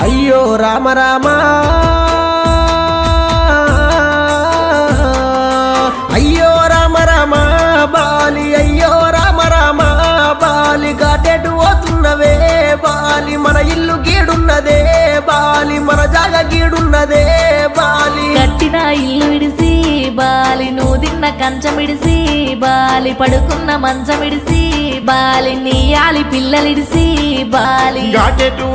అయ్యో రామ రామ అయ్యో రామ రామ బాలి అయ్యో రామ రామ బాలి గాటెటు పోతున్నవే బాలి మన ఇల్లు గీడున్నదే బాలి మన జాగ గీడున్నదే బాలి కట్టిన ఇల్లు విడిసి బాలి నువ్వు తిన్న కంచమిడిసి బాలి పడుకున్న మంచమిడిసి బాలి నీయాలి పిల్లలిడిసి బాలి గాటెటు